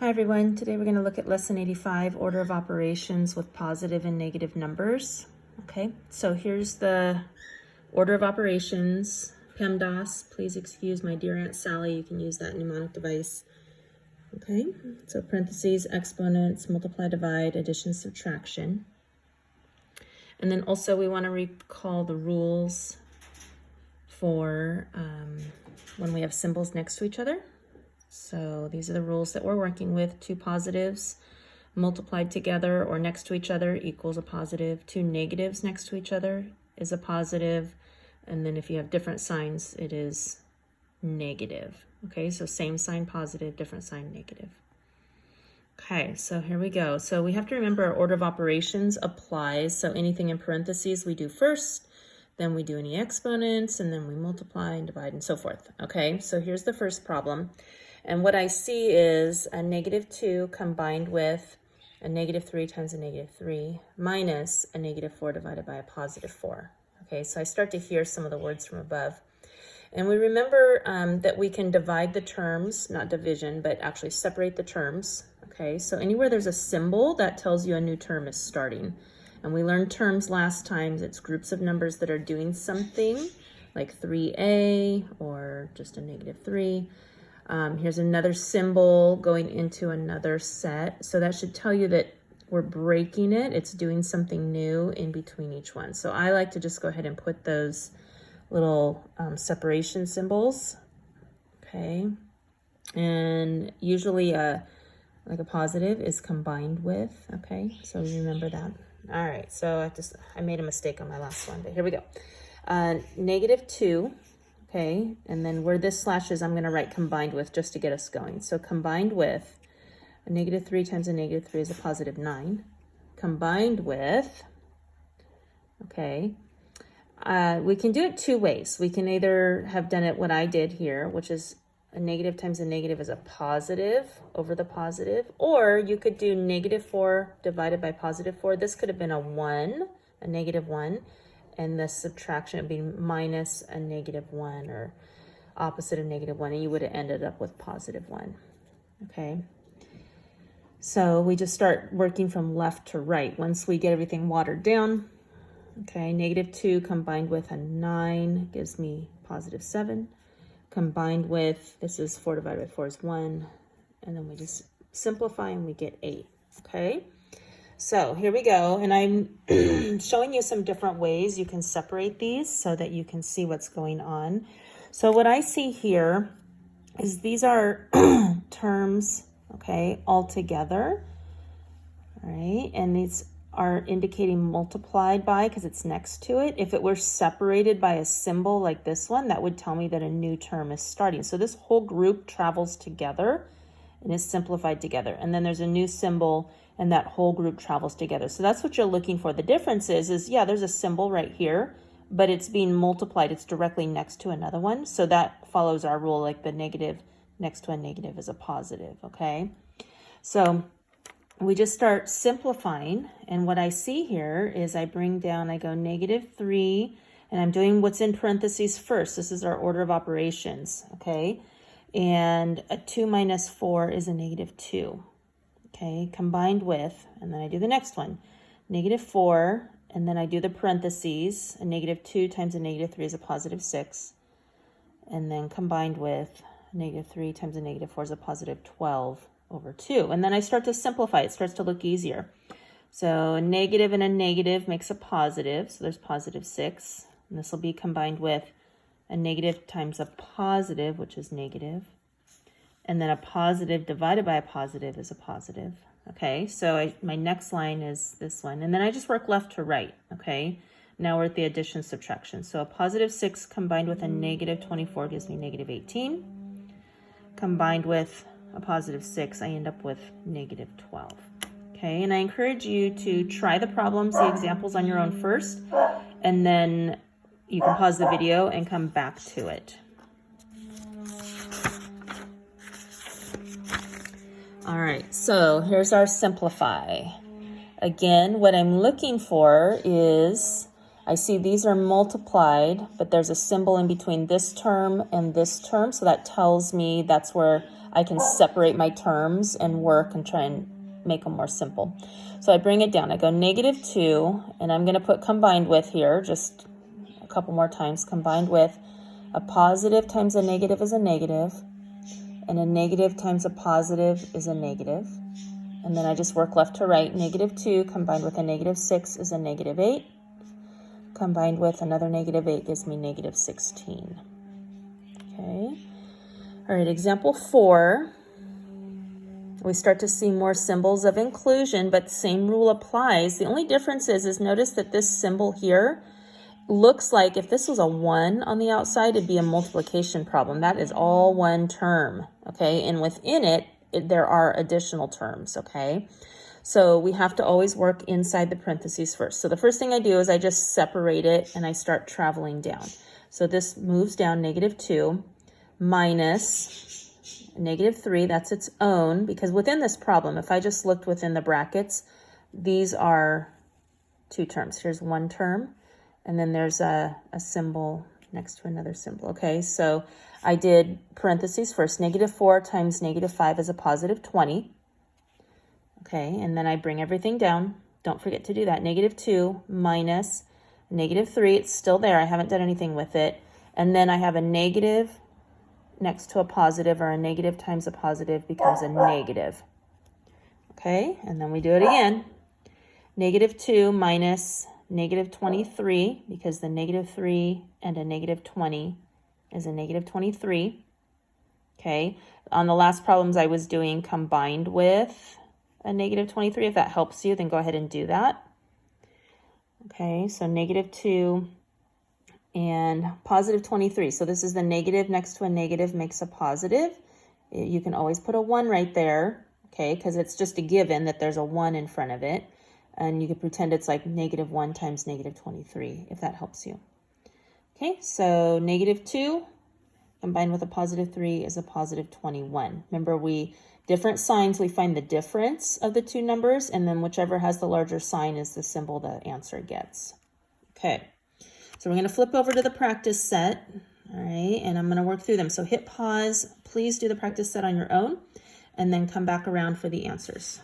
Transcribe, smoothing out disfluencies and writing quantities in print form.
Hi everyone, today we're going to look at lesson 85, order of operations with positive and negative numbers. Okay, so here's the order of operations. PEMDAS, please excuse my dear Aunt Sally, you can use that mnemonic device. Okay, so parentheses, exponents, multiply, divide, addition, subtraction. And then also we want to recall the rules for when we have symbols next to each other. So these are the rules that we're working with. Two positives multiplied together or next to each other equals a positive. Two negatives next to each other is a positive. And then if you have different signs, it is negative. Okay, so same sign positive, different sign negative. Okay, so here we go. So we have to remember our order of operations applies. So anything in parentheses we do first, then we do any exponents, and then we multiply and divide and so forth. Okay, so here's the first problem. And what I see is a -2 combined with a -3 times a -3 minus a -4 divided by a +4. Okay, so I start to hear some of the words from above. And we remember that we can divide the terms, not division, but actually separate the terms. Okay, so anywhere there's a symbol, that tells you a new term is starting. And we learned terms last time. It's groups of numbers that are doing something, like 3a or just a -3. Here's another symbol going into another set. So that should tell you that we're breaking it. It's doing something new in between each one. So I like to just go ahead and put those little separation symbols. Okay. And usually like a positive is combined with. Okay. So remember that. All right. So I made a mistake on my last one, but here we go. -2. Okay, and then where this slash is, I'm going to write combined with just to get us going. So combined with a -3 times a -3 is a +9. Combined with, okay, we can do it two ways. We can either have done it what I did here, which is a negative times a negative is a positive over the positive, or you could do -4 divided by +4. This could have been a 1, a -1. And the subtraction would be minus a -1 or opposite of -1, and you would have ended up with +1. Okay. So we just start working from left to right. Once we get everything watered down, okay, -2 combined with a 9 gives me +7. Combined with, this is 4 divided by 4 is 1. And then we just simplify and we get 8. Okay. So here we go, and I'm showing you some different ways you can separate these so that you can see what's going on. So what I see here is these are terms, okay, all together, all right, and these are indicating multiplied by because it's next to it. If it were separated by a symbol like this one, that would tell me that a new term is starting. So this whole group travels together and is simplified together. And then there's a new symbol and that whole group travels together. So that's what you're looking for. The difference is yeah, there's a symbol right here, but it's being multiplied. It's directly next to another one. So that follows our rule, like the negative next to a negative is a positive, okay? So we just start simplifying. And what I see here is I bring down, I go -3, and I'm doing what's in parentheses first. This is our order of operations, okay? And a 2 minus 4 is a -2. Okay, combined with, and then I do the next one, -4, and then I do the parentheses, a -2 times a -3 is a +6, and then combined with -3 times a -4 is a +12 over 2. And then I start to simplify. It starts to look easier. So a negative and a negative makes a positive, so there's +6, and this will be combined with a negative times a positive, which is negative. And then a positive divided by a positive is a positive. Okay, so my next line is this one. And then I just work left to right, okay? Now we're at the addition subtraction. So a +6 combined with a -24 gives me -18. Combined with a +6, I end up with -12. Okay, and I encourage you to try the problems, the examples on your own first, and then you can pause the video and come back to it. All right, so here's our simplify. Again, what I'm looking for is, I see these are multiplied, but there's a symbol in between this term and this term, so that tells me that's where I can separate my terms and work and try and make them more simple. So I bring it down. I go -2, and I'm going to put combined with here just a couple more times. Combined with a positive times a negative is a negative, and a negative times a positive is a negative. And then I just work left to right. -2 combined with a -6 is a -8. Combined with another -8 gives me -16. Okay. All right, example 4. We start to see more symbols of inclusion, but same rule applies. The only difference is notice that this symbol here looks like if this was a 1 on the outside, it'd be a multiplication problem. That is all one term, okay? And within it, there are additional terms, okay? So we have to always work inside the parentheses first. So the first thing I do is I just separate it and I start traveling down. So this moves down -2 minus -3, that's its own, because within this problem, if I just looked within the brackets, these are 2 terms. Here's one term, and then there's a symbol next to another symbol. Okay, so I did parentheses first. -4 times -5 is a +20. Okay, and then I bring everything down. Don't forget to do that. -2 minus -3. It's still there. I haven't done anything with it. And then I have a negative next to a positive, or a negative times a positive becomes a negative. Okay, and then we do it again. -2 minus -23, because the -3 and a -20 is a -23. Okay, on the last problems I was doing combined with a -23. If that helps you, then go ahead and do that. Okay, so -2 and +23. So this is the negative next to a negative makes a positive. You can always put a 1 right there, okay, because it's just a given that there's a 1 in front of it. And you could pretend it's like -1 times -23, if that helps you. Okay, so -2 combined with a +3 is a +21. Remember, different signs, we find the difference of the two numbers, and then whichever has the larger sign is the symbol the answer gets. Okay. So we're going to flip over to the practice set, all right, and I'm going to work through them. So hit pause, please do the practice set on your own, and then come back around for the answers.